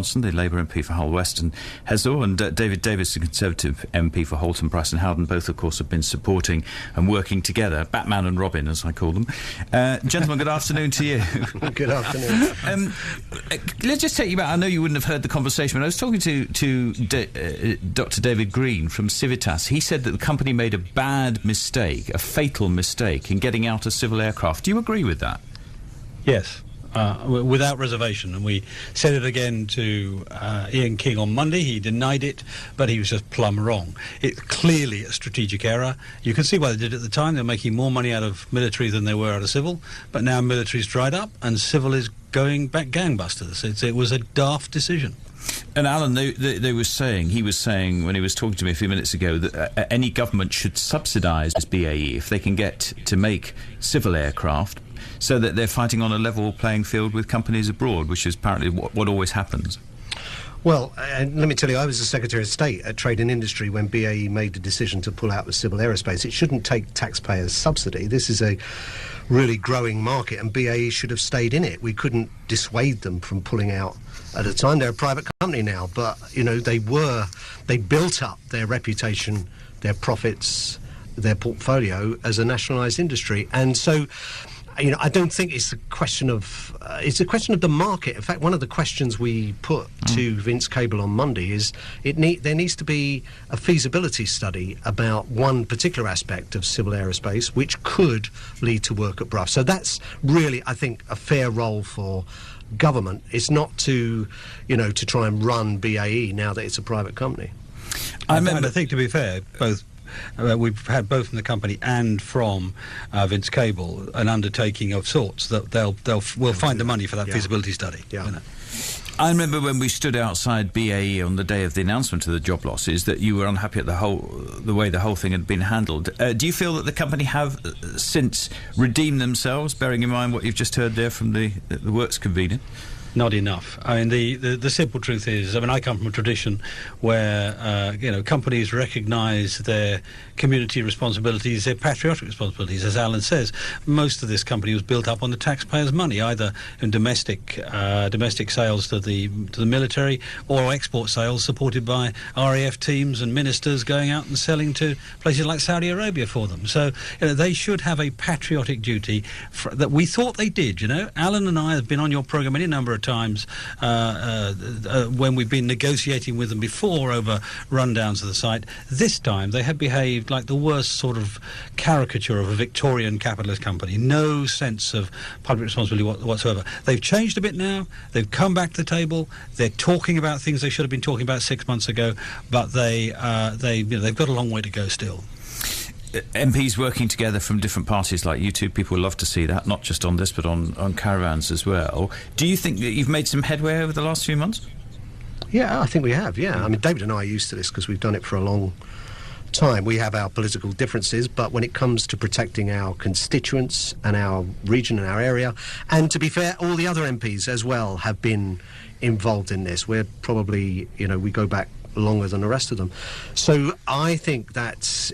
Johnson, the Labour MP for Hull West and Hessle, and David Davis, the Conservative MP for Halton, Price and Howden. Both, of course, have been supporting and working together, Batman and Robin, as I call them. Gentlemen, good afternoon to you. Good afternoon. Let's just take you back. I know you wouldn't have heard the conversation, but I was talking to Dr. David Green from Civitas. He said that the company made a bad mistake, a fatal mistake, in getting out of civil aircraft. Do you agree with that? Yes. Without reservation, and we said it again to Ian King on Monday. He denied it, but he was just plumb wrong. It's clearly a strategic error. You can see why they did it at the time. They're making more money out of military than they were out of civil, but now military's dried up and civil is going back gangbusters. It was a daft decision. And Alan, he was saying when he was talking to me a few minutes ago that any government should subsidise BAE if they can get to make civil aircraft, so that they're fighting on a level playing field with companies abroad, which is apparently what always happens. Well, let me tell you, I was the Secretary of State at Trade and Industry when BAE made the decision to pull out of civil aerospace. It shouldn't take taxpayers' subsidy. This is a really growing market, and BAE should have stayed in it. We couldn't dissuade them from pulling out at the time. They're a private company now, but, you know, they built up their reputation, their profits, their portfolio as a nationalised industry. And so, you know, I don't think it's a question of the market. In fact, one of the questions we put to Vince Cable on Monday is there needs to be a feasibility study about one particular aspect of civil aerospace which could lead to work at Brough. So that's really, I think, a fair role for government. It's not to try and run BAE now that it's a private company. I think, to be fair, we've had both from the company and from Vince Cable an undertaking of sorts that we'll find the money for that feasibility study. Yeah. You know. I remember when we stood outside BAE on the day of the announcement of the job losses that you were unhappy at the way the whole thing had been handled. Do you feel that the company have since redeemed themselves, bearing in mind what you've just heard there from the works convener? Not enough. I mean, the simple truth is, I come from a tradition where, companies recognise their community responsibilities, their patriotic responsibilities. As Alan says, most of this company was built up on the taxpayers' money, either in domestic sales to the military or export sales supported by RAF teams and ministers going out and selling to places like Saudi Arabia for them. So, they should have a patriotic duty that we thought they did, Alan and I have been on your programme any number of times when we've been negotiating with them before over rundowns of the site. This time they had behaved like the worst sort of caricature of a Victorian capitalist company. No sense of public responsibility whatsoever. They've changed a bit now. They've come back to the table. They're talking about things they should have been talking about 6 months ago, but they've got a long way to go still. MPs working together from different parties like you two, people love to see that, not just on this but on caravans as well. Do you think that you've made some headway over the last few months? Yeah, I think we have, yeah. David and I are used to this because we've done it for a long time. We have our political differences, but when it comes to protecting our constituents and our region and our area, and to be fair, all the other MPs as well have been involved in this. We're probably, we go back longer than the rest of them. So I think it's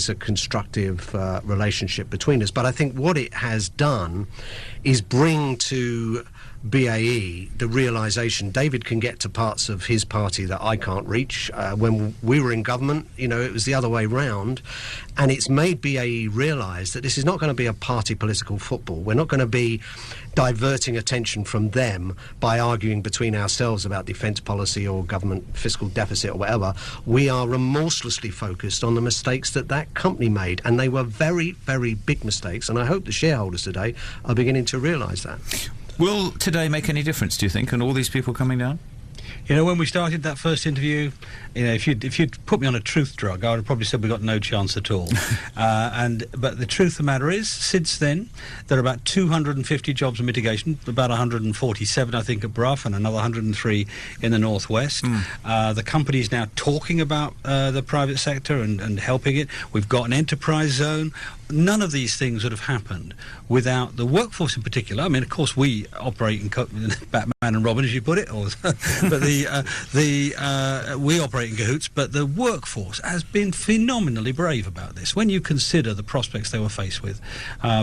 a constructive relationship between us. But I think what it has done is bring to BAE the realisation David can get to parts of his party that I can't reach. When we were in government, it was the other way round, and it's made BAE realise that this is not going to be a party political football. We're not going to be diverting attention from them by arguing between ourselves about defence policy or government fiscal deficit or whatever. We are remorselessly focused on the mistakes that company made, and they were very, very big mistakes, and I hope the shareholders today are beginning to realise that. Will today make any difference, do you think, and all these people coming down? When we started that first interview, if you'd put me on a truth drug, I would have probably said we got no chance at all. But the truth of the matter is, since then, there are about 250 jobs of mitigation, about 147, I think, at Brough, and another 103 in the northwest. The company's now talking about the private sector and helping it. We've got an enterprise zone. None of these things would have happened without the workforce in particular. Of course, we operate in Batman and Robin, as you put it, but we operate in cahoots, but the workforce has been phenomenally brave about this. When you consider the prospects they were faced with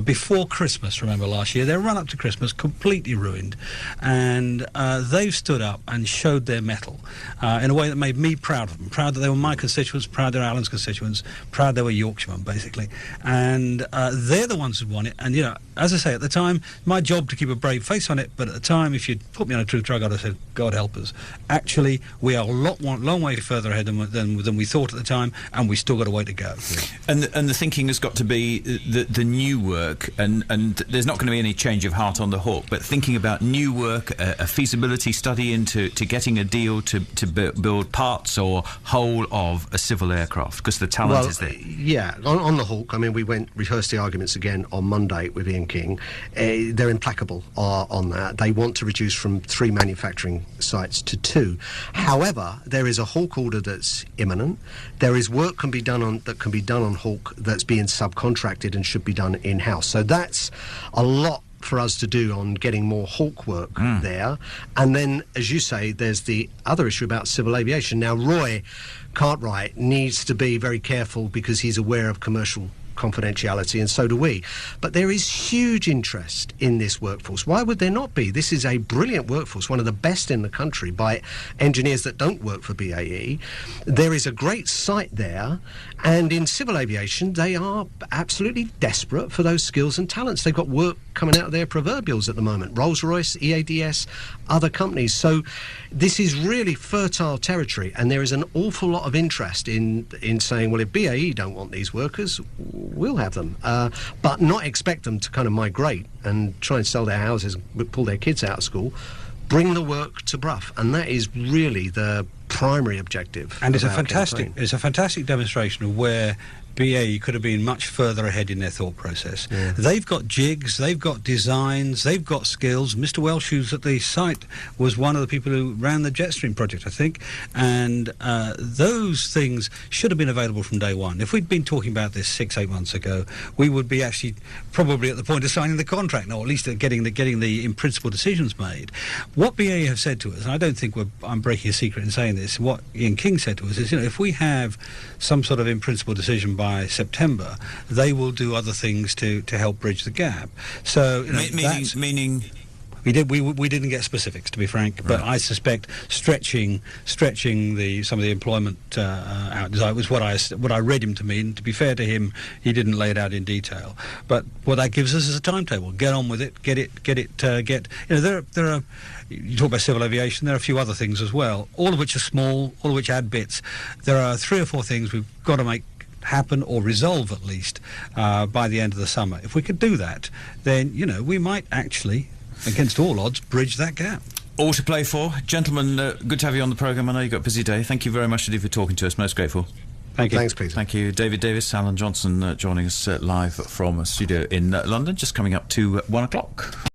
before Christmas, remember last year, their run up to Christmas completely ruined, and they've stood up and showed their mettle in a way that made me proud of them. Proud that they were my constituents, proud they're Alan's constituents, proud they were Yorkshiremen, basically. And they're the ones who won it. And, as I say, at the time, my job to keep a brave face on it, but at the time, if you'd put me on a truth drug, I'd have said, God help us. Actually, we are a long way further ahead than we thought at the time, and we still got a way to go. And the thinking has got to be the new work, and there's not going to be any change of heart on the Hawk, but thinking about new work, a feasibility study into getting a deal to build parts or whole of a civil aircraft, because the talent is there. Yeah, on the Hawk, I mean, we rehearsed the arguments again on Monday with Ian King. They're implacable on that. They want to reduce from 3 manufacturing sites to 2. However, there is a Hawk order that's imminent. There is work that can be done on Hawk that's being subcontracted and should be done in-house. So that's a lot for us to do on getting more Hawk work there. And then, as you say, there's the other issue about civil aviation. Now, Roy Cartwright needs to be very careful because he's aware of commercial confidentiality, and so do we. But there is huge interest in this workforce. Why would there not be? This is a brilliant workforce, one of the best in the country, by engineers that don't work for BAE. There is a great site there, and in civil aviation, they are absolutely desperate for those skills and talents. They've got work coming out of their proverbials at the moment. Rolls-Royce, EADS, other companies. So this is really fertile territory, and there is an awful lot of interest in saying, well, if BAE don't want these workers, we'll have them, but not expect them to kind of migrate and try and sell their houses, pull their kids out of school. Bring the work to Brough, and that is really the primary objective. And it's a fantastic demonstration of where BAE could have been much further ahead in their thought process. Yeah. They've got jigs, they've got designs, they've got skills. Mr. Welsh, who's at the site, was one of the people who ran the Jetstream project, I think, and those things should have been available from day one. If we'd been talking about this 6-8 months ago, we would be actually probably at the point of signing the contract, or at least getting the in principle decisions made. What BAE have said to us, and I don't think I'm breaking a secret in saying this, what Ian King said to us is, if we have some sort of in principle decision by September, they will do other things to help bridge the gap. So, meaning. We didn't get specifics, to be frank, but I suspect stretching some of the employment out was what I read him to mean. To be fair to him, he didn't lay it out in detail. But what that gives us is a timetable. Get on with it. There are. You talk about civil aviation. There are a few other things as well, all of which are small, all of which add bits. There are 3 or 4 things we've got to make happen, or resolve at least, by the end of the summer. If we could do that, then we might actually, against all odds, bridge that gap. All to play for. Gentlemen, good to have you on the programme. I know you've got a busy day. Thank you very much indeed for talking to us. Most grateful. Thank you. Thanks, Peter. Thank you, David Davis, Alan Johnson, joining us live from a studio in London, just coming up to 1 o'clock.